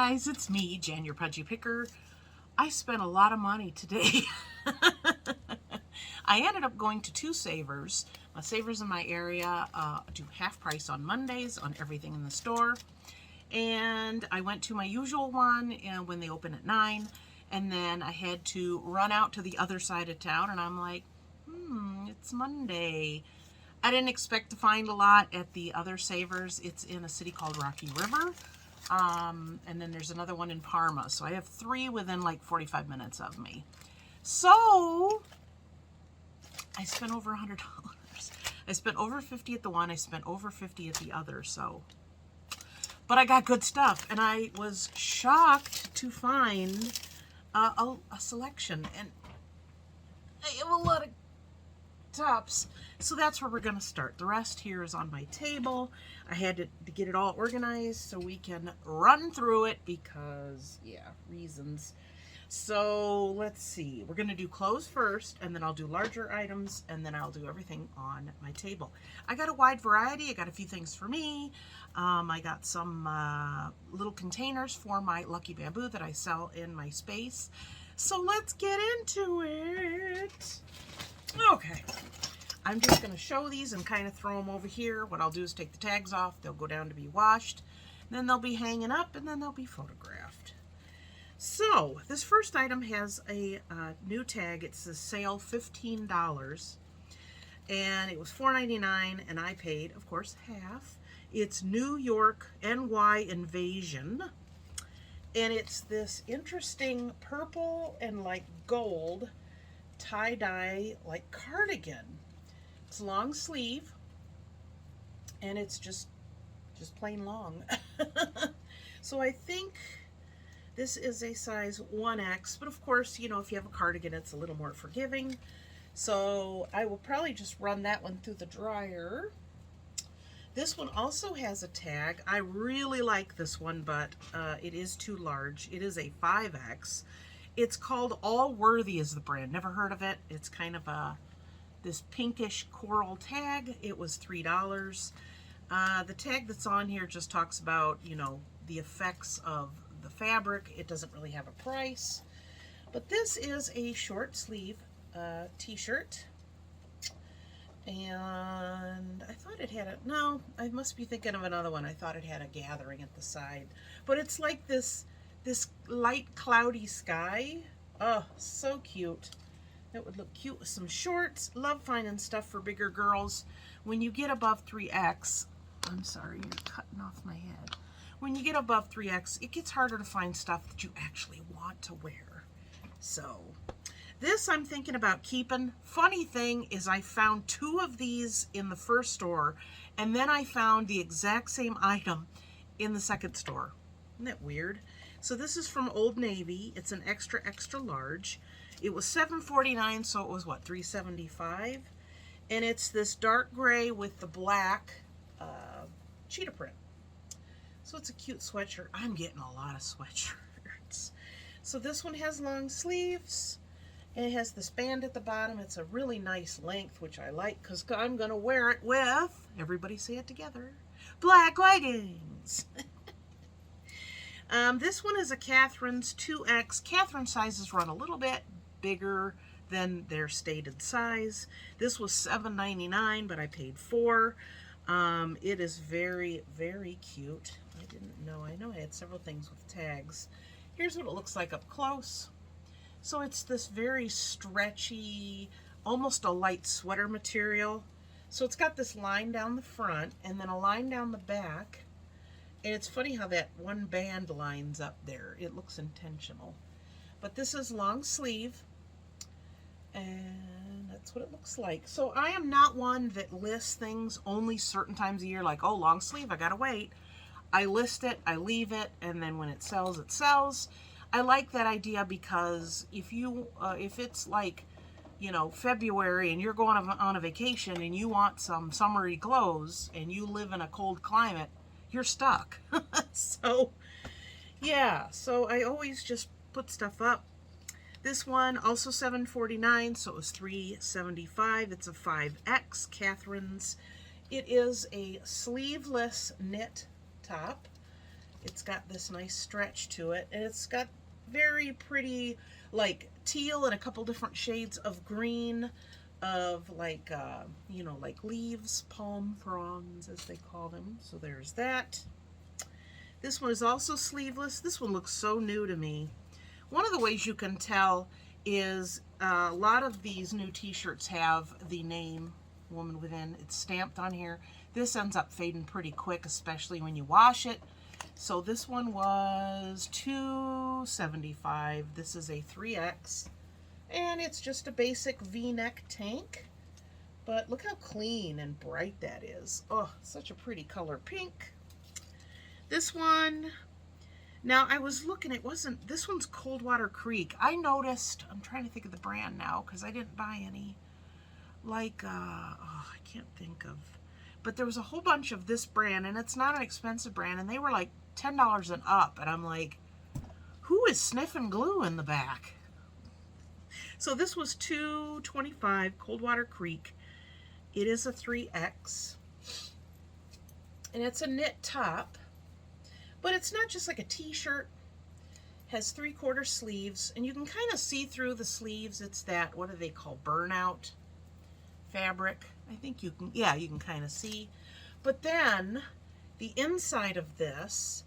guys, it's me, Jan, your pudgy picker. I spent a lot of money today. I ended up going to two Savers. My Savers in my area do half price on Mondays on everything in the store. And I went to my usual one when they open at 9. And then I had to run out to the other side of town. And I'm like, it's Monday. I didn't expect to find a lot at the other Savers. It's in a city called Rocky River. And then there's another one in Parma. So I have 3 within like 45 minutes of me. So I spent over $100. I spent over 50 at the one. I spent over 50 at the other. So, but I got good stuff. And I was shocked to find a selection. And I have a lot of tops. So that's where we're going to start. The rest here is on my table. I had to get it all organized so we can run through it because, yeah, reasons. So let's see. We're going to do clothes first, and then I'll do larger items, and then I'll do everything on my table. I got a wide variety. I got a few things for me. I got some little containers for my Lucky Bamboo that I sell in my space. So let's get into it. Okay. I'm just going to show these and kind of throw them over here. What I'll do is take the tags off. They'll go down to be washed. Then they'll be hanging up, and then they'll be photographed. So this first item has a new tag. It's a sale $15. And it was $4.99, and I paid, of course, half. It's New York NY Invasion. And it's this interesting purple and like gold tie-dye like cardigan. It's long sleeve, and it's just plain long. So I think this is a size 1X, but of course, you know, if you have a cardigan, it's a little more forgiving. So I will probably just run that one through the dryer. This one also has a tag. I really like this one, but it is too large. It is a 5X. It's called Allworthy is the brand. Never heard of it. It's kind of this pinkish coral tag. It was $3. The tag that's on here just talks about, you know, the effects of the fabric. It doesn't really have a price. But this is a short sleeve t-shirt. And I thought it had a, no, I must be thinking of another one. I thought it had a gathering at the side. But it's like this light cloudy sky. Oh, so cute. That would look cute with some shorts. Love finding stuff for bigger girls. When you get above 3X, I'm sorry, you're cutting off my head. When you get above 3X, it gets harder to find stuff that you actually want to wear. So this I'm thinking about keeping. Funny thing is I found 2 of these in the first store, and then I found the exact same item in the second store. Isn't that weird? So this is from Old Navy. It's an extra, extra large. It was $7.49, so it was what, $3.75? And it's this dark gray with the black cheetah print. So it's a cute sweatshirt. I'm getting a lot of sweatshirts. So this one has long sleeves, and it has this band at the bottom. It's a really nice length, which I like because I'm going to wear it with, everybody say it together, black leggings. This one is a Catherine's 2X. Catherine sizes run a little bit bigger than their stated size. This was $7.99, but I paid $4. It is very, very cute. I didn't know. I know I had several things with tags. Here's what it looks like up close. So it's this very stretchy, almost a light sweater material. So it's got this line down the front and then a line down the back. And it's funny how that one band lines up there. It looks intentional. But this is long sleeve. And that's what it looks like. So I am not one that lists things only certain times a year, like, oh, long sleeve, I gotta wait. I list it, I leave it, and then when it sells, it sells. I like that idea because if you, if it's like, you know, February and you're going on a vacation and you want some summery clothes and you live in a cold climate, you're stuck. So, yeah, so I always just put stuff up. This one, also $7.49, so it was $3.75. It's a 5X, Catherine's. It is a sleeveless knit top. It's got this nice stretch to it, and it's got very pretty, like teal and a couple different shades of green, of like, you know, like leaves, palm fronds as they call them. So there's that. This one is also sleeveless. This one looks so new to me. One of the ways you can tell is a lot of these new t-shirts have the name Woman Within. It's stamped on here. This ends up fading pretty quick, especially when you wash it. So this one was $2.75. This is a 3X, and it's just a basic V-neck tank. But look how clean and bright that is. Oh, such a pretty color pink. This one, now I was looking, it wasn't, this one's Coldwater Creek. I noticed, I'm trying to think of the brand now because I didn't buy any. Like, oh, I can't think of, but there was a whole bunch of this brand, and it's not an expensive brand, and they were like $10 and up, and I'm like, who is sniffing glue in the back? So this was $2.25, Coldwater Creek. It is a 3X, and it's a knit top, but it's not just like a t-shirt. Has 3/4 sleeves, and you can kind of see through the sleeves. It's that, what do they call, burnout fabric. I think you can, yeah, you can kind of see. But then the inside of this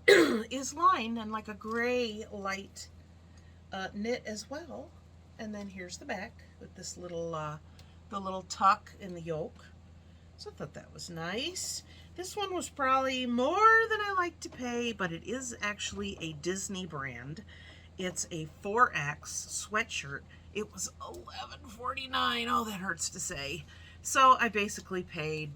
is lined in like a gray light knit as well. And then here's the back with this little the little tuck in the yoke. So I thought that was nice. This one was probably more than I like to pay, but it is actually a Disney brand. It's a 4X sweatshirt. It was $11.49. Oh, that hurts to say. So I basically paid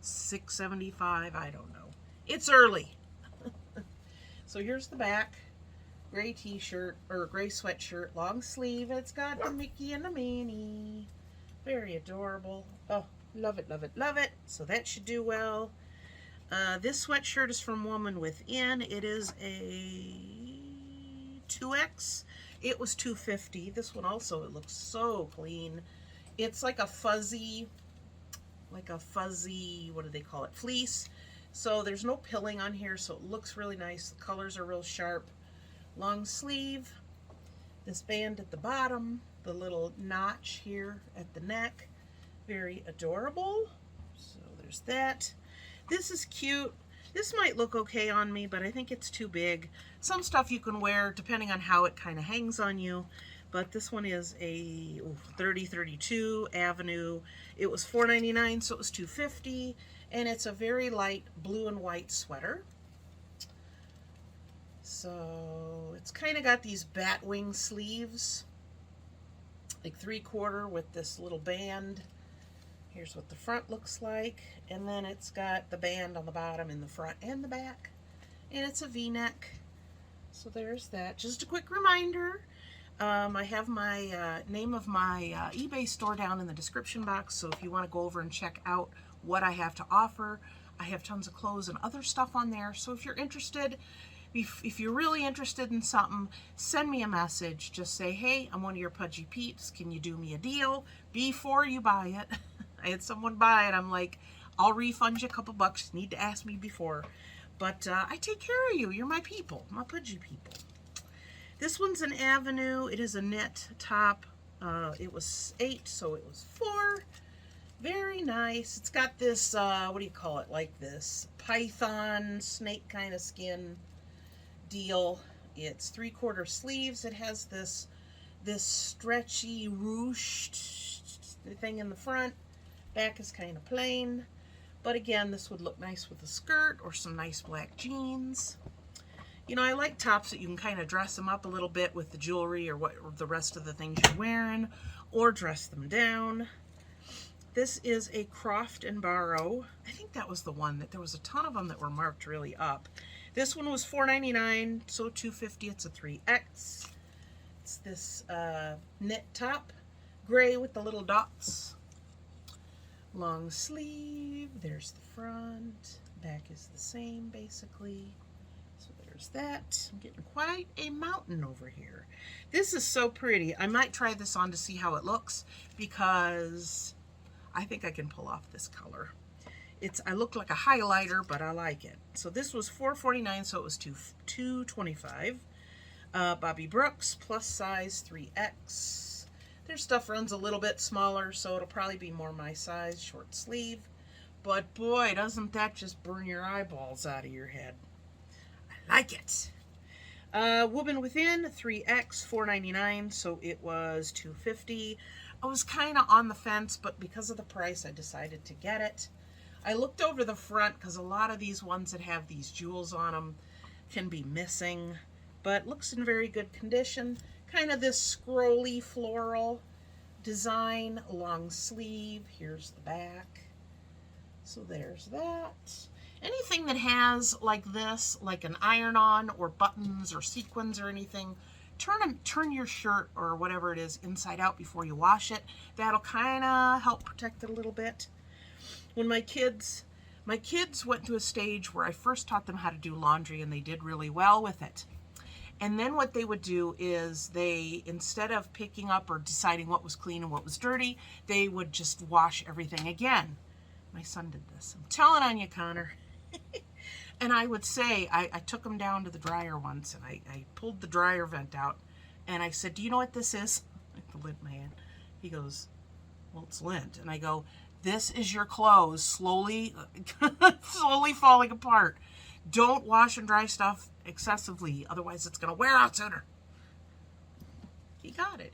$6.75. I don't know. It's early. So here's the back. Gray t-shirt, or gray sweatshirt, long sleeve. It's got the Mickey and the Minnie. Very adorable. Oh, love it, love it, love it. So that should do well. This sweatshirt is from Woman Within. It is a 2X. It was $2.50. This one also, it looks so clean. It's like a fuzzy, what do they call it? Fleece. So there's no pilling on here, so it looks really nice. The colors are real sharp. Long sleeve. This band at the bottom. The little notch here at the neck. Very adorable. So there's that. This is cute. This might look okay on me, but I think it's too big. Some stuff you can wear depending on how it kind of hangs on you. But this one is a 3032 Avenue. It was $4.99, so it was $2.50. And it's a very light blue and white sweater. So it's kind of got these bat wing sleeves. Like 3/4 with this little band. Here's what the front looks like, and then it's got the band on the bottom in the front and the back, and it's a V-neck. So there's that. Just a quick reminder, I have my name of my eBay store down in the description box, so if you want to go over and check out what I have to offer, I have tons of clothes and other stuff on there. So if you're interested, if you're really interested in something, send me a message. Just say, hey, I'm one of your pudgy peeps. Can you do me a deal before you buy it? I had someone buy it. I'm like, I'll refund you a couple bucks. You need to ask me before. But I take care of you. You're my people, my pudgy people. This one's an Avenue. It is a knit top. It was 8, so it was 4. Very nice. It's got this, what do you call it? Like this python snake kind of skin deal. It's 3/4 sleeves. It has this stretchy ruched thing in the front. Back is kind of plain, but again, this would look nice with a skirt or some nice black jeans. You know, I like tops that you can kind of dress them up a little bit with the jewelry or what or the rest of the things you're wearing, or dress them down. This is a Croft and Barrow. I think that was the one that there was a ton of them that were marked really up. This one was $4.99, so $2.50. It's a 3X. It's this knit top, gray with the little dots. Long sleeve. There's the front. Back is the same, basically. So there's that. I'm getting quite a mountain over here. This is so pretty. I might try this on to see how it looks, because I think I can pull off this color. I look like a highlighter, but I like it. So this was $4.49, so it was $2.25. Bobby Brooks, plus size 3X. Their stuff runs a little bit smaller, so it'll probably be more my size, short sleeve. But boy, doesn't that just burn your eyeballs out of your head. I like it. Woman Within, 3X, $4.99, so it was $2.50. I was kind of on the fence, but because of the price, I decided to get it. I looked over the front because a lot of these ones that have these jewels on them can be missing, but looks in very good condition. Kind of this scrolly floral design, long sleeve. Here's the back. So there's that. Anything that has like this, like an iron-on or buttons or sequins or anything, turn your shirt or whatever it is inside out before you wash it. That'll kind of help protect it a little bit. When my kids went through a stage where I first taught them how to do laundry, and they did really well with it. And then what they would do is they, instead of picking up or deciding what was clean and what was dirty, they would just wash everything again. My son did this. I'm telling on you, Connor. And I would say, I took him down to the dryer once, and I pulled the dryer vent out, and I said, "Do you know what this is?" Like the lint man. He goes, "Well, it's lint." And I go, "This is your clothes slowly falling apart. Don't wash and dry stuff excessively, otherwise it's going to wear out sooner." He got it.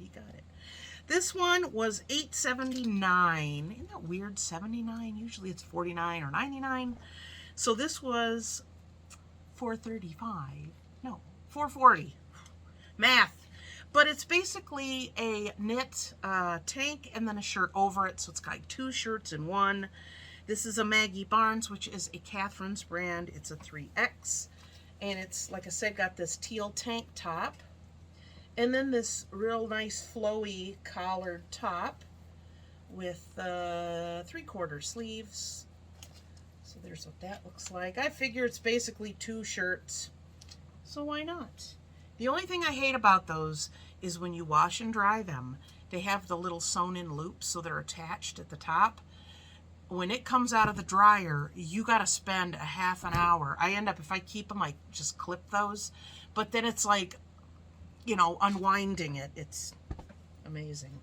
This one was $8.79. Isn't that weird? 79. Usually it's 49 or 99. So this was $4.35. No, $4.40. Math. But it's basically a knit tank and then a shirt over it. So it's got 2 shirts in one. This is a Maggie Barnes, which is a Catherine's brand. It's a 3X. And it's, like I said, got this teal tank top. And then this real nice flowy collared top with 3/4 sleeves. So there's what that looks like. I figure it's basically 2 shirts. So why not? The only thing I hate about those is when you wash and dry them, they have the little sewn-in loops, so they're attached at the top. When it comes out of the dryer, you got to spend a half an hour. I end up, if I keep them, I just clip those. But then it's like, you know, unwinding it. It's amazing.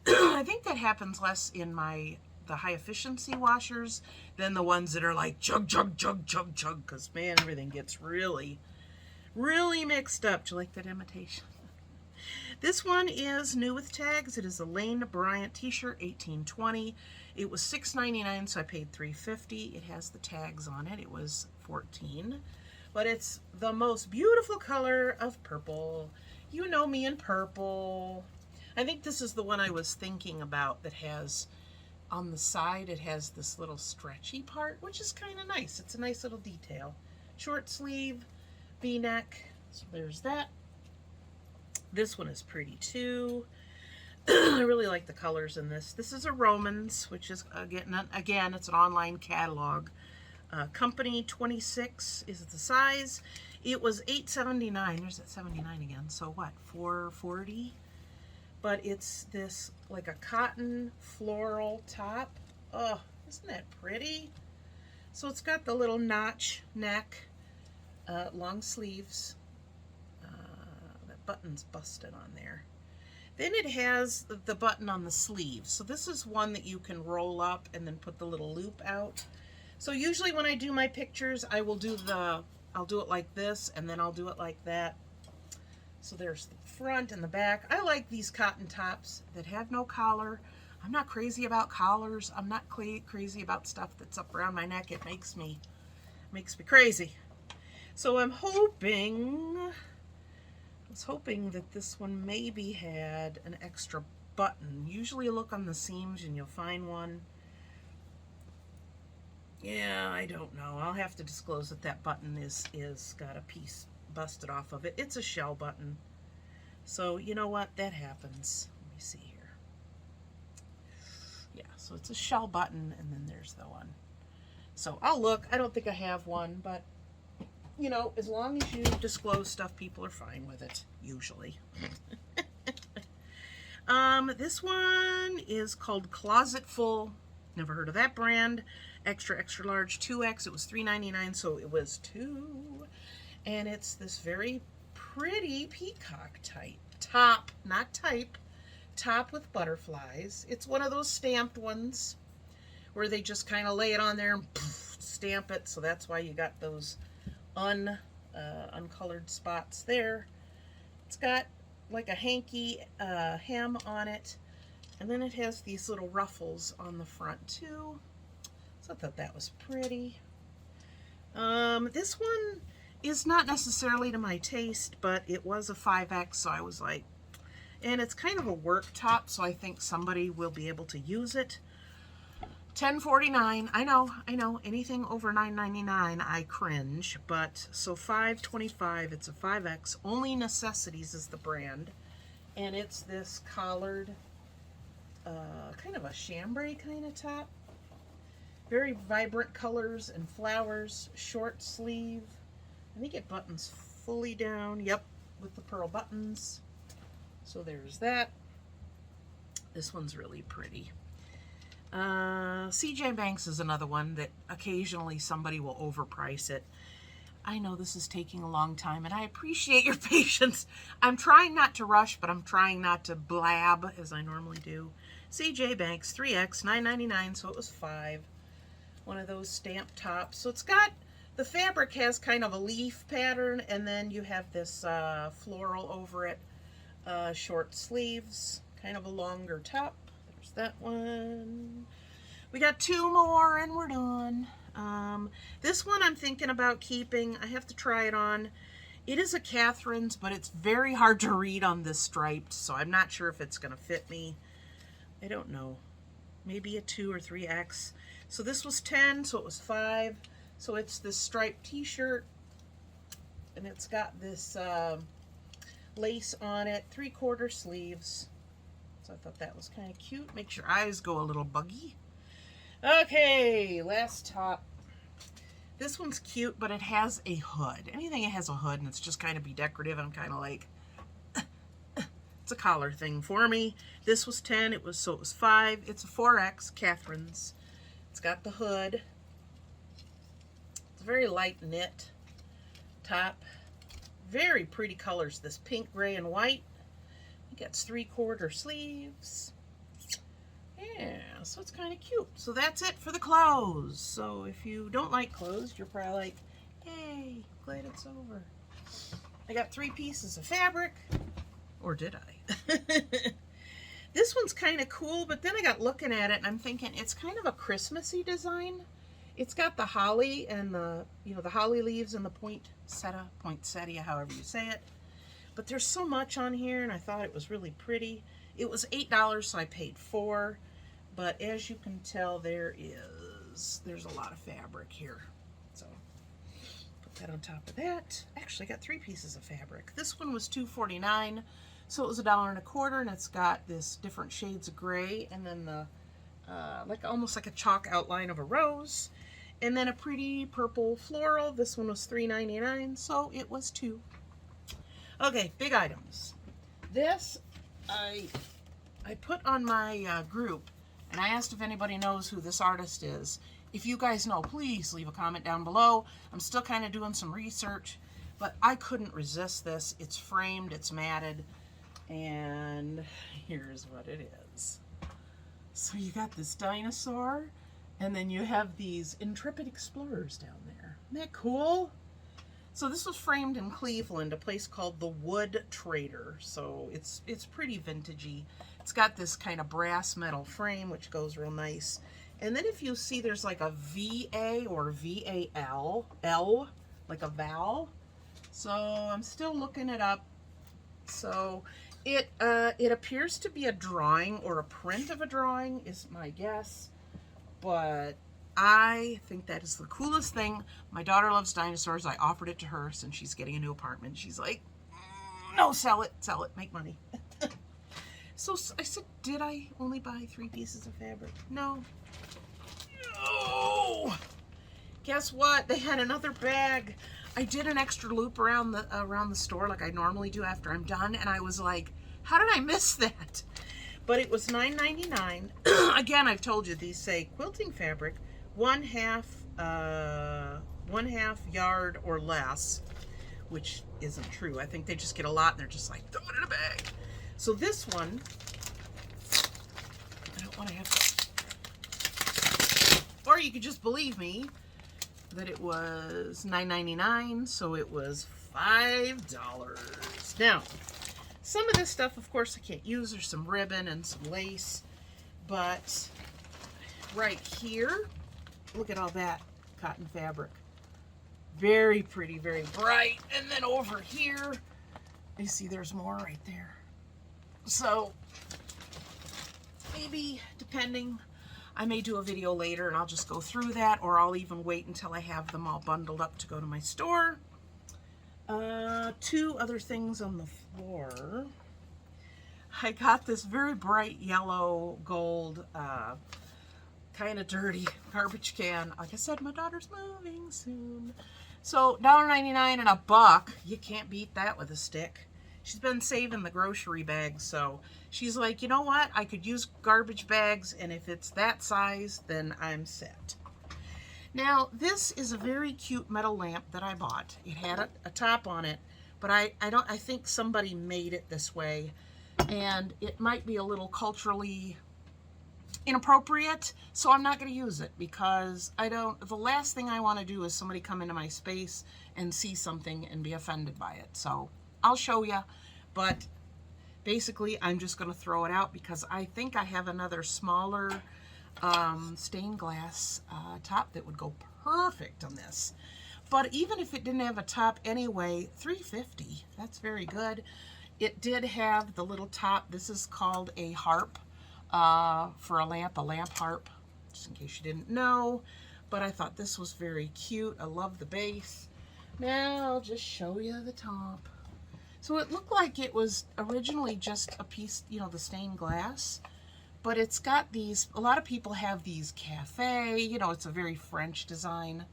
I think that happens less in the high efficiency washers than the ones that are like chug, chug, chug, chug, chug. Because, man, everything gets really, really mixed up. Do you like that imitation? This one is new with tags. It is a Lane Bryant t-shirt, $18.20. It was $6.99, so I paid $3.50. It has the tags on it. It was $14. But it's the most beautiful color of purple. You know me in purple. I think this is the one I was thinking about that has, on the side, it has this little stretchy part, which is kind of nice. It's a nice little detail. Short sleeve, V-neck. So there's that. This one is pretty too. I really like the colors in this. This is a Romans, which is, again, it's an online catalog. Company 26 is the size. It was $8.79. There's that 79 again. So what? $4.40. But it's this like a cotton floral top. Oh, isn't that pretty? So it's got the little notch neck, long sleeves. That button's busted on there. Then it has the button on the sleeve. So this is one that you can roll up and then put the little loop out. So usually when I do my pictures, I will do I'll do it like this, and then I'll do it like that. So there's the front and the back. I like these cotton tops that have no collar. I'm not crazy about collars. I'm not crazy about stuff that's up around my neck. It makes me crazy. So I was hoping that this one maybe had an extra button. Usually you look on the seams and you'll find one. Yeah, I don't know. I'll have to disclose that that button is got a piece busted off of it. It's a shell button. So, you know what? That happens. Let me see here. Yeah, so it's a shell button, and then there's the one. So I'll look. I don't think I have one, but, you know, as long as you disclose stuff, people are fine with it, usually. This one is called Closet Full Never heard of that brand. Extra, extra large 2X. It was $3.99, so it was 2. And it's this very pretty peacock type. Top, not type. Top with butterflies. It's one of those stamped ones where they just kind of lay it on there and poof, stamp it. So that's why you got those uncolored spots there. It's got like a hanky hem on it. And then it has these little ruffles on the front too. So I thought that was pretty. This one is not necessarily to my taste, but it was a 5X, so I was like, and it's kind of a work top, so I think somebody will be able to use it. $10.49. I know. Anything over $9.99, I cringe. But so $5.25. It's a 5X. Only Necessities is the brand, and it's this collared, kind of a chambray kind of top. Very vibrant colors and flowers. Short sleeve. I think it buttons fully down. Yep, with the pearl buttons. So there's that. This one's really pretty. CJ Banks is another one that occasionally somebody will overprice it. I know this is taking a long time, and I appreciate your patience. I'm trying not to rush, but I'm trying not to blab as I normally do. CJ Banks 3X, $9.99, so it was $5. One of those stamped tops. So it's got, the fabric has kind of a leaf pattern, and then you have this floral over it. Short sleeves, kind of a longer top. There's that one. We got 2 more and we're done. This one I'm thinking about keeping. I have to try it on. It is a Catherine's, but it's very hard to read on this striped, so I'm not sure if it's going to fit me. I don't know. Maybe a 2 or 3X. So this was 10, so it was 5. So it's this striped t-shirt, and it's got this lace on it, 3/4 sleeves. So I thought that was kind of cute. Makes your eyes go a little buggy. Okay, last top. This one's cute, but it has a hood. Anything that has a hood and it's just kind of be decorative, I'm kind of like, it's a collar thing for me. This was 10, it was 5. It's a 4X, Catherine's. It's got the hood. It's a very light knit top. Very pretty colors, this pink, gray, and white. I think it's 3/4 sleeves. Yeah, so it's kind of cute. So that's it for the clothes. So if you don't like clothes, you're probably like, hey, glad it's over. I got 3 pieces of fabric. Or did I? This one's kind of cool, but then I got looking at it and I'm thinking it's kind of a Christmassy design. It's got the holly and the, the holly leaves and the poinsettia, however you say it. But there's so much on here, and I thought it was really pretty. It was $8, so I paid $4. But as you can tell, there's a lot of fabric here. So put that on top of that. Actually, I got 3 pieces of fabric. This one was $2.49, so it was $1.25, and it's got this different shades of gray, and then the almost like a chalk outline of a rose. And then a pretty purple floral. This one was $3.99, so it was $2. Okay, big items. This I put on my group, and I asked if anybody knows who this artist is. If you guys know, please leave a comment down below. I'm still kind of doing some research, but I couldn't resist this. It's framed, it's matted, and here's what it is. So you got this dinosaur, and then you have these intrepid explorers down there. Isn't that cool? So this was framed in Cleveland, a place called the Wood Trader. So it's pretty vintagey. It's got this kind of brass metal frame, which goes real nice. And then if you see, there's like a VA or VAL, L, like a vowel. So I'm still looking it up. So it appears to be a drawing or a print of a drawing is my guess. But I think that is the coolest thing. My daughter loves dinosaurs. I offered it to her since she's getting a new apartment. She's like, no, sell it, make money. So I said, did I only buy 3 pieces of fabric? No. No. Guess what? They had another bag. I did an extra loop around the store like I normally do after I'm done, and I was like, how did I miss that? but it was $9.99. Again, I've told you these say quilting fabric, 1/2 yard or less, which isn't true. I think they just get a lot and they're just like, throw it in a bag. So this one, I don't want to have to, or you could just believe me that it was $9.99, so it was $5. Now, some of this stuff, of course, I can't use. There's some ribbon and some lace, but right here, look at all that cotton fabric. Very pretty, very bright. And then over here, you see there's more right there. So maybe, depending, I may do a video later and I'll just go through that, or I'll even wait until I have them all bundled up to go to my store. Two other things on the floor. I got this very bright yellow gold, kind of dirty garbage can. Like I said, my daughter's moving soon. So $1.99 and $1. You can't beat that with a stick. She's been saving the grocery bags, so she's like, you know what? I could use garbage bags, and if it's that size, then I'm set. Now, this is a very cute metal lamp that I bought. It had a top on it, but I think somebody made it this way, and it might be a little culturally inappropriate, so I'm not going to use it because the last thing I want to do is somebody come into my space and see something and be offended by it. So I'll show you, but basically I'm just going to throw it out because I think I have another smaller stained glass top that would go perfect on this. But even if it didn't have a top anyway, $3.50, that's very good. It did have the little top. This is called a harp. For a lamp harp, just in case you didn't know, but I thought this was very cute. I love the base. Now I'll just show you the top. So it looked like it was originally just a piece, you know, the stained glass, but it's got these, a lot of people have these cafe, you know, it's a very French design,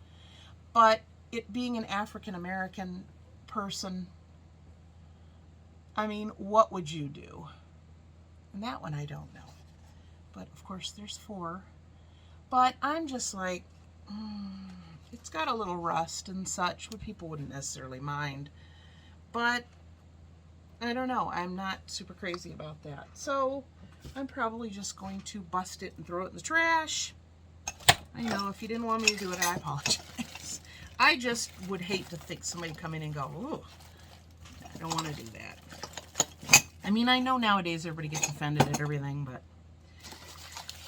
but it being an African-American person, I mean, what would you do? And that one I don't know. But of course there's 4. But I'm just like, it's got a little rust and such, what people wouldn't necessarily mind. But I don't know, I'm not super crazy about that. So I'm probably just going to bust it and throw it in the trash. I know, if you didn't want me to do it, I apologize. I just would hate to think somebody come in and go, ooh, I don't want to do that. I mean, I know nowadays everybody gets offended at everything, but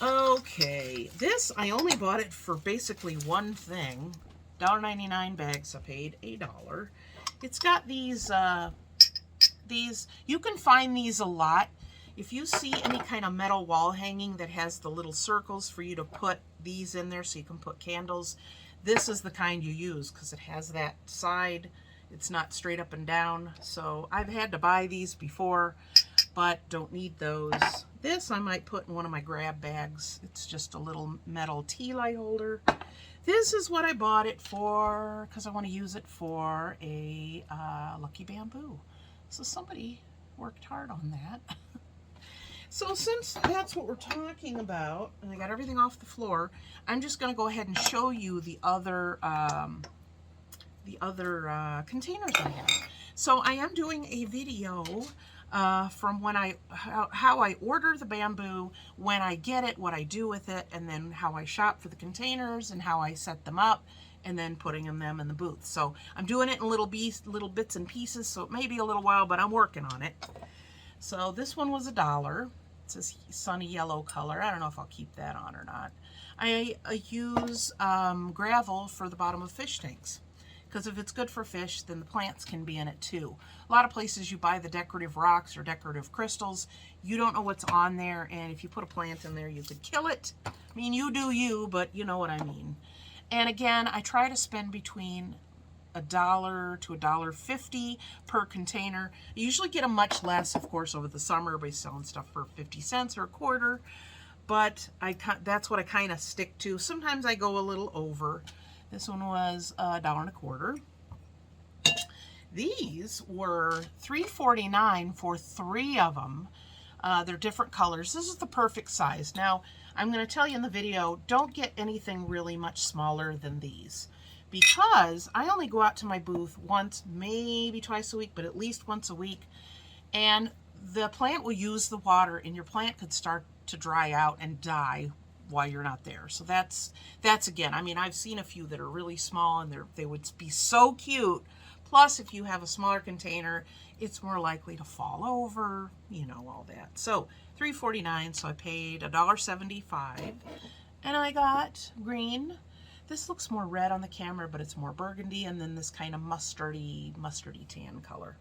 okay, this, I only bought it for basically one thing. $1.99 bags, I paid $1. It's got these, you can find these a lot. If you see any kind of metal wall hanging that has the little circles for you to put these in there so you can put candles, this is the kind you use because it has that side. It's not straight up and down. So I've had to buy these before, but don't need those. This I might put in one of my grab bags. It's just a little metal tea light holder. This is what I bought it for because I want to use it for a lucky bamboo. So somebody worked hard on that. So since that's what we're talking about, and I got everything off the floor, I'm just going to go ahead and show you the other containers I have. So I am doing a video from when how I order the bamboo, when I get it, what I do with it, and then how I shop for the containers and how I set them up, and then putting them in the booth. So I'm doing it in little bits and pieces, so it may be a little while, but I'm working on it. So this one was $1. It's this sunny yellow color. I don't know if I'll keep that on or not. I use gravel for the bottom of fish tanks, because if it's good for fish, then the plants can be in it too. A lot of places you buy the decorative rocks or decorative crystals, you don't know what's on there, and if you put a plant in there, you could kill it. I mean, you do you, but you know what I mean. And again, I try to spend between $1 to $1.50 per container. I usually get them much less, of course, over the summer. Everybody's selling stuff for 50 cents or a quarter, but that's what I kind of stick to. Sometimes I go a little over. This one was $1.25. These were $3.49 for 3 of them, They're different colors. This is the perfect size. Now, I'm going to tell you in the video, don't get anything really much smaller than these, because I only go out to my booth once, maybe twice a week, but at least once a week, and the plant will use the water, and your plant could start to dry out and die while you're not there. So that's again, I mean, I've seen a few that are really small, and they would be so cute. Plus, if you have a smaller container, it's more likely to fall over, you know, all that. So $3.49, so I paid $1.75, and I got green. This looks more red on the camera, but it's more burgundy, and then this kind of mustardy tan color.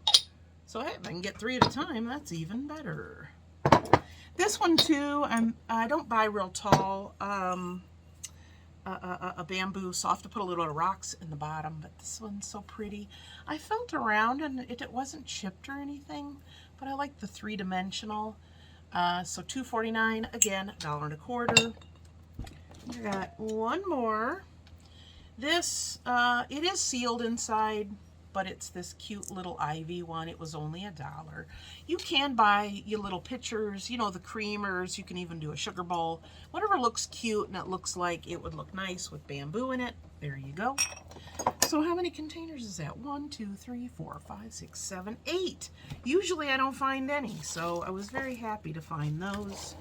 So hey, if I can get 3 at a time, that's even better. This one too, I don't buy real tall a bamboo, so I have to put a little rocks in the bottom, but this one's so pretty. I felt around and it wasn't chipped or anything, but I like the 3-dimensional. So $2.49, again, $1.25. I got one more. This, it is sealed inside, but it's this cute little ivy one. It was only $1. You can buy your little pitchers, you know, the creamers. You can even do a sugar bowl. Whatever looks cute and it looks like it would look nice with bamboo in it. There you go. So how many containers is that? 1, 2, 3, 4, 5, 6, 7, 8. Usually I don't find any, so I was very happy to find those.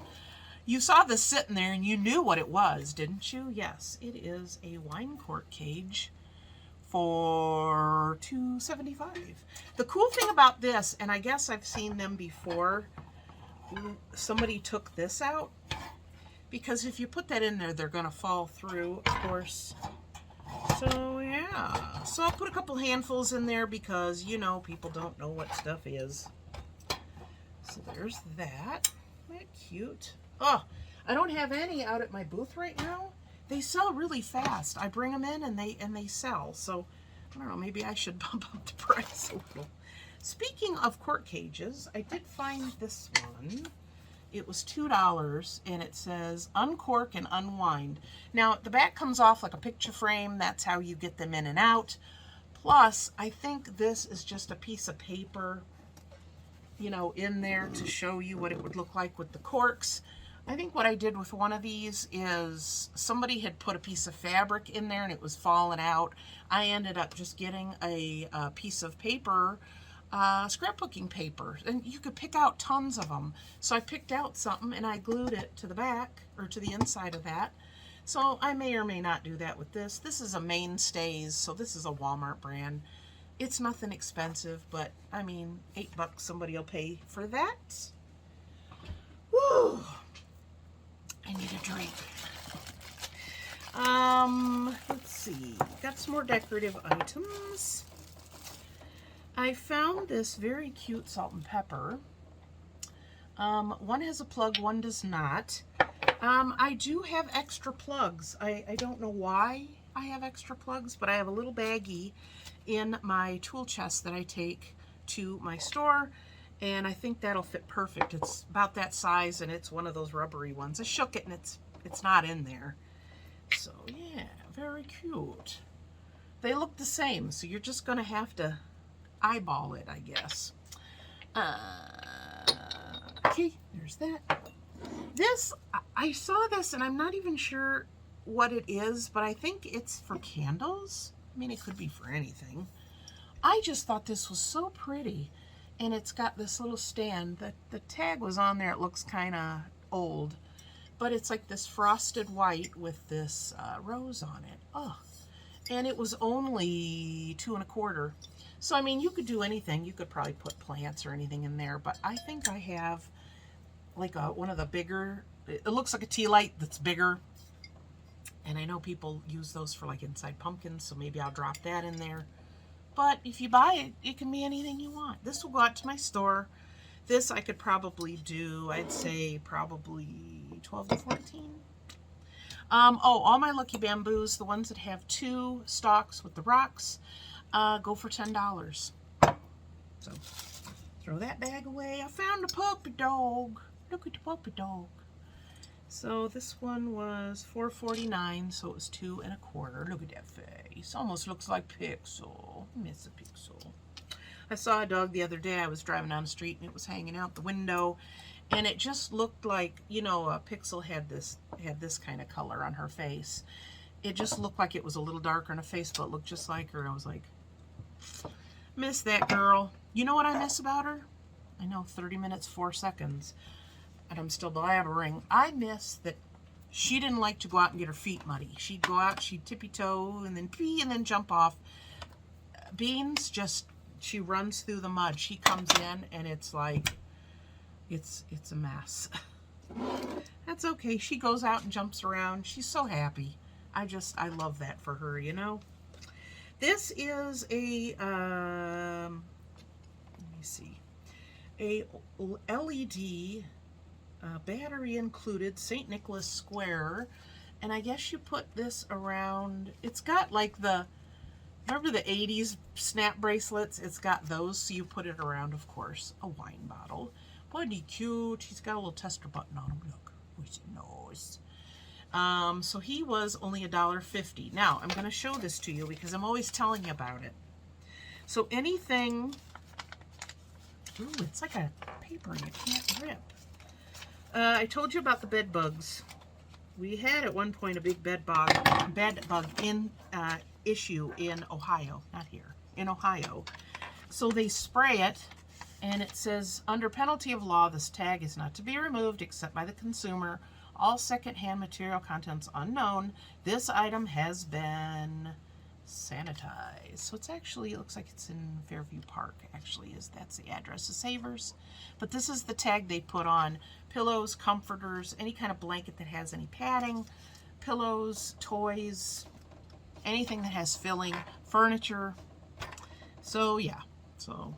You saw this sitting there and you knew what it was, didn't you? Yes, it is a wine cork cage for $2.75. The cool thing about this, and I guess I've seen them before, somebody took this out, because if you put that in there, they're going to fall through, of course. So yeah, so I'll put a couple handfuls in there because, you know, people don't know what stuff is. So there's that. Isn't that cute? Oh, I don't have any out at my booth right now. They sell really fast. I bring them in and they sell. So I don't know, maybe I should bump up the price a little. Speaking of cork cages, I did find this one. It was $2 and it says uncork and unwind. Now the back comes off like a picture frame. That's how you get them in and out. Plus, I think this is just a piece of paper, you know, in there to show you what it would look like with the corks. I think what I did with one of these is somebody had put a piece of fabric in there and it was falling out. I ended up just getting a piece of paper, scrapbooking paper, and you could pick out tons of them. So I picked out something and I glued it to the back or to the inside of that. So I may or may not do that with this. This is a Mainstays, so this is a Walmart brand. It's nothing expensive, but I mean, $8 somebody will pay for that. Woo! I need a drink. Let's see. Got some more decorative items. I found this very cute salt and pepper. One has a plug, one does not. I do have extra plugs. I don't know why I have extra plugs, but I have a little baggie in my tool chest that I take to my store. And I think that'll fit perfect. It's about that size, and it's one of those rubbery ones. I shook it, and it's not in there. So, yeah, very cute. They look the same, so you're just going to have to eyeball it, I guess. Okay, there's that. This, I saw this, and I'm not even sure what it is, but I think it's for candles. I mean, it could be for anything. I just thought this was so pretty. And it's got this little stand. The tag was on there. It looks kind of old. But it's like this frosted white with this rose on it. Oh, and it was only $2.25. So, I mean, you could do anything. You could probably put plants or anything in there. But I think I have like one of the bigger, it looks like a tea light that's bigger. And I know people use those for like inside pumpkins. So maybe I'll drop that in there. But if you buy it, it can be anything you want. This will go out to my store. This I could probably do, I'd say probably 12 to 14. Oh, all my Lucky Bamboos, the ones that have 2 stalks with the rocks, go for $10. So throw that bag away. I found a puppy dog. Look at the puppy dog. So this one was $4.49, so it was $2.25. Look at that face. Almost looks like Pixel. Miss a Pixel. I saw a dog the other day. I was driving down the street and it was hanging out the window, And it just looked like, you know, Pixel had this kind of color on her face. It just looked like it was a little darker in her face, but it looked just like her. I was like, miss that girl. You know what I miss about her? I know, 30 minutes, 4 seconds. And I'm still blabbering. I miss that she didn't like to go out and get her feet muddy. She'd go out, she'd tippy-toe, and then pee, and then jump off. Beans, just, she runs through the mud. She comes in, and it's like, it's a mess. That's okay. She goes out and jumps around. She's so happy. I love that for her, you know. This is a, let me see, a LED, battery included, St. Nicholas Square. And I guess you put this around, it's got like the, remember the 80s snap bracelets? It's got those, so you put it around, of course, a wine bottle. Wasn't he cute? He's got a little tester button on him. Look, where's his nose? So he was only $1.50. Now, I'm going to show this to you because I'm always telling you about it. So anything, ooh, it's like a paper you can't rip. I told you about the bed bugs. We had at one point a big bed bug in issue in Ohio, not here, in Ohio. So they spray it, and it says, under penalty of law, this tag is not to be removed except by the consumer. All secondhand material contents unknown. This item has been sanitized. So it's actually, it looks like it's in Fairview Park, actually, that's the address of Savers. But this is the tag they put on pillows, comforters, any kind of blanket that has any padding, pillows, toys, anything that has filling, furniture. So yeah, so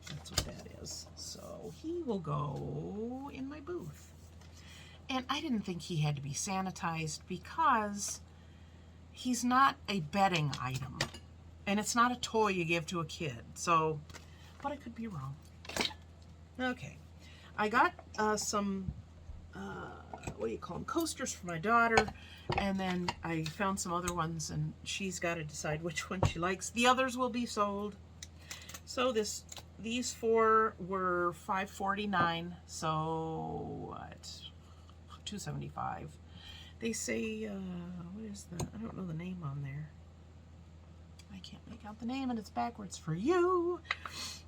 that's what that is. So he will go in my booth. And I didn't think he had to be sanitized because he's not a bedding item. And it's not a toy you give to a kid. So, but I could be wrong. Okay. I got some, what do you call them, coasters for my daughter. And then I found some other ones, and she's got to decide which one she likes. The others will be sold. So these 4 were $5.49. So what? $2.75. They say, what is the, I don't know the name on there. I can't make out the name, and it's backwards for you.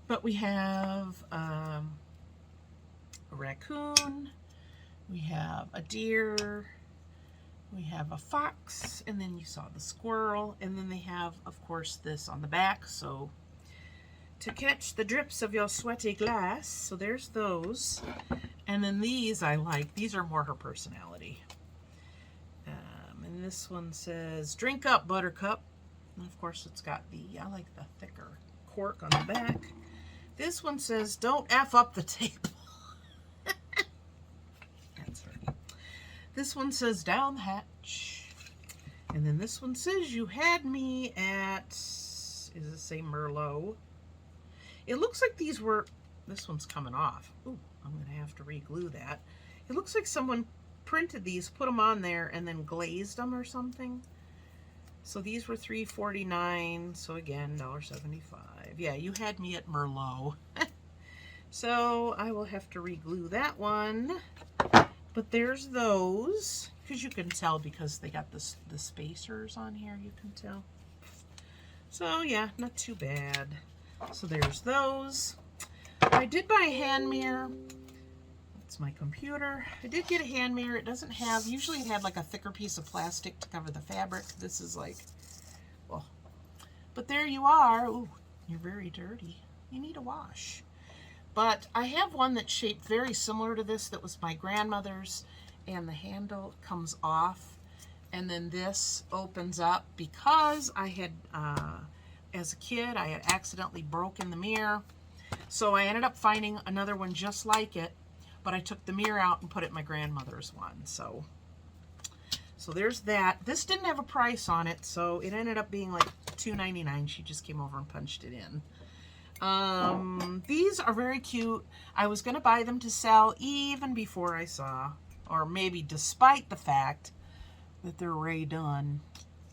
But we have a raccoon, we have a deer, we have a fox, and then you saw the squirrel, and then they have, of course, this on the back, so to catch the drips of your sweaty glass. So there's those. And then these I like. These are more her personality. And this one says, drink up, Buttercup. And of course it's got the, I like the thicker cork on the back. This one says, don't F up the table. That's her. This one says, down the hatch. And then this one says, you had me at, does it say Merlot? It looks like these were, this one's coming off. Ooh, I'm going to have to re-glue that. It looks like someone printed these, put them on there, and then glazed them or something. So these were $3.49, so again, $1.75. Yeah, you had me at Merlot. So I will have to re-glue that one. But there's those, because you can tell because they got the spacers on here, you can tell. So yeah, not too bad. So there's those. I did buy a hand mirror. That's my computer. I did get a hand mirror. It doesn't have, usually it had like a thicker piece of plastic to cover the fabric. This is like, well, but there you are. Ooh, you're very dirty. You need a wash. But I have one that's shaped very similar to this that was my grandmother's, and the handle comes off, and then this opens up because I had, as a kid, I had accidentally broken the mirror. So I ended up finding another one just like it, but I took the mirror out and put it in my grandmother's one. So there's that. This didn't have a price on it, so it ended up being like $2.99. She just came over and punched it in. These are very cute. I was going to buy them to sell even before I saw, or maybe despite the fact that they're Ray done.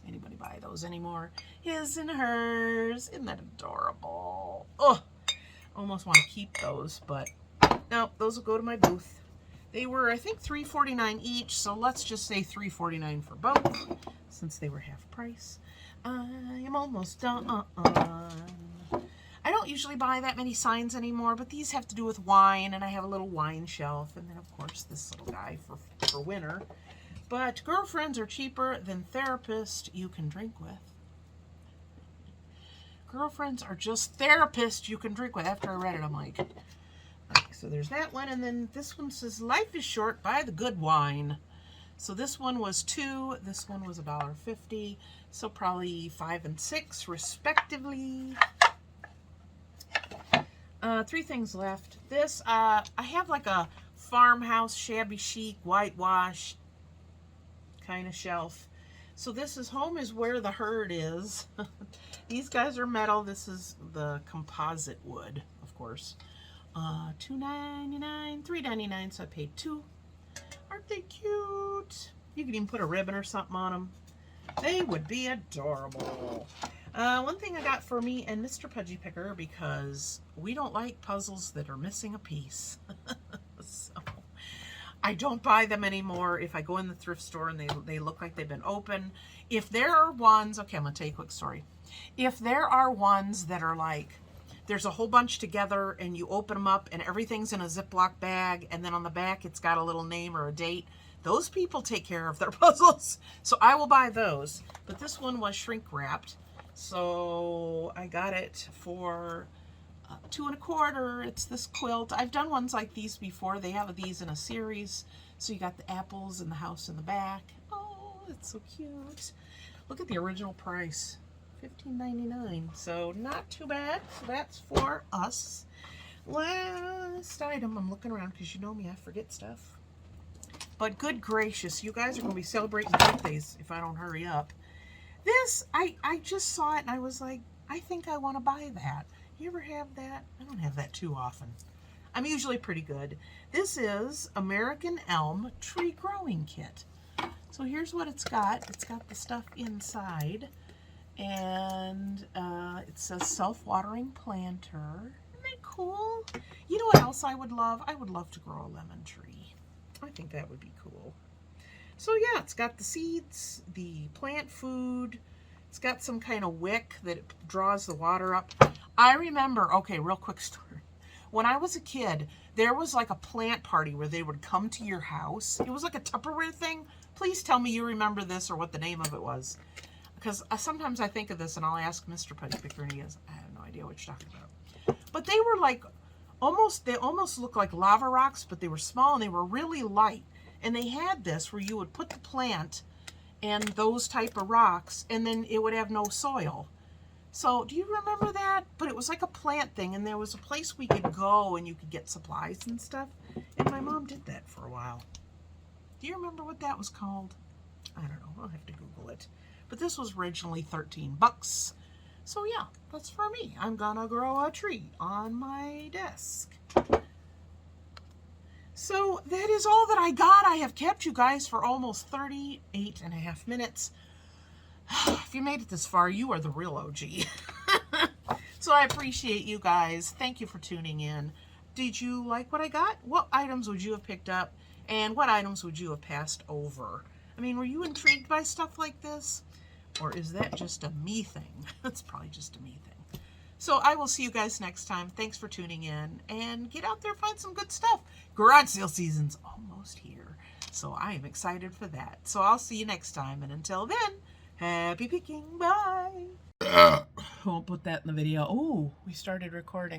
Anybody buy those anymore? His and hers. Isn't that adorable? Oh, almost want to keep those, but Nope, those will go to my booth. They were, I think, $3.49 each, so let's just say $3.49 for both, since they were half price. I am almost done. I don't usually buy that many signs anymore, but these have to do with wine, and I have a little wine shelf, and then, of course, this little guy for winter. But girlfriends are cheaper than therapists you can drink with. Girlfriends are just therapists you can drink with. After I read it, I'm like... Okay, so there's that one, and then this one says, Life is short, buy the good wine. So this one was $2, this one was $1.50, so probably $5 and $6 respectively. 3 things left. This, I have like a farmhouse, shabby chic, whitewash kind of shelf. So this is Home is Where the Herd Is. These guys are metal. This is the composite wood, of course. $2.99, $3.99, so I paid $2. Aren't they cute? You could even put a ribbon or something on them. They would be adorable. One thing I got for me and Mr. Pudgy Picker, because we don't like puzzles that are missing a piece. So I don't buy them anymore if I go in the thrift store and they look like they've been open. If there are ones, okay, I'm going to tell you a quick story. If there are ones that are like, there's a whole bunch together and you open them up and everything's in a Ziploc bag and then on the back it's got a little name or a date, those people take care of their puzzles. So I will buy those. But this one was shrink wrapped. So I got it for $2.25. It's this quilt. I've done ones like these before. They have these in a series. So you got the apples and the house in the back. Oh, it's so cute. Look at the original price. $15.99. So not too bad. So that's for us. Last item. I'm looking around because you know me, I forget stuff. But good gracious, you guys are going to be celebrating birthdays if I don't hurry up. This, I just saw it and I was like, I think I want to buy that. You ever have that? I don't have that too often. I'm usually pretty good. This is American Elm Tree Growing Kit. So here's what it's got. It's got the stuff inside. And it says self-watering planter. Isn't that cool? You know what else I would love? I would love to grow a lemon tree. I think that would be cool. So yeah, it's got the seeds, the plant food. It's got some kind of wick that draws the water up. I remember, okay, real quick story. When I was a kid, there was like a plant party where they would come to your house. It was like a Tupperware thing. Please tell me you remember this or what the name of it was. Because sometimes I think of this and I'll ask Mr. Pudgy Picker and he goes, I have no idea what you're talking about. But they were like, they almost looked like lava rocks, but they were small and they were really light. And they had this where you would put the plant and those type of rocks and then it would have no soil. So do you remember that? But it was like a plant thing and there was a place we could go and you could get supplies and stuff. And my mom did that for a while. Do you remember what that was called? I don't know. I'll have to Google it. But this was originally $13. So yeah, that's for me. I'm gonna grow a tree on my desk. So that is all that I got. I have kept you guys for almost 38.5 minutes. If you made it this far, you are the real OG. So I appreciate you guys. Thank you for tuning in. Did you like what I got? What items would you have picked up? And what items would you have passed over? I mean, were you intrigued by stuff like this? Or is that just a me thing? That's probably just a me thing. So I will see you guys next time. Thanks for tuning in. And get out there, find some good stuff. Garage sale season's almost here. So I am excited for that. So I'll see you next time. And until then, happy picking. Bye. Won't put that in the video. Oh, we started recording.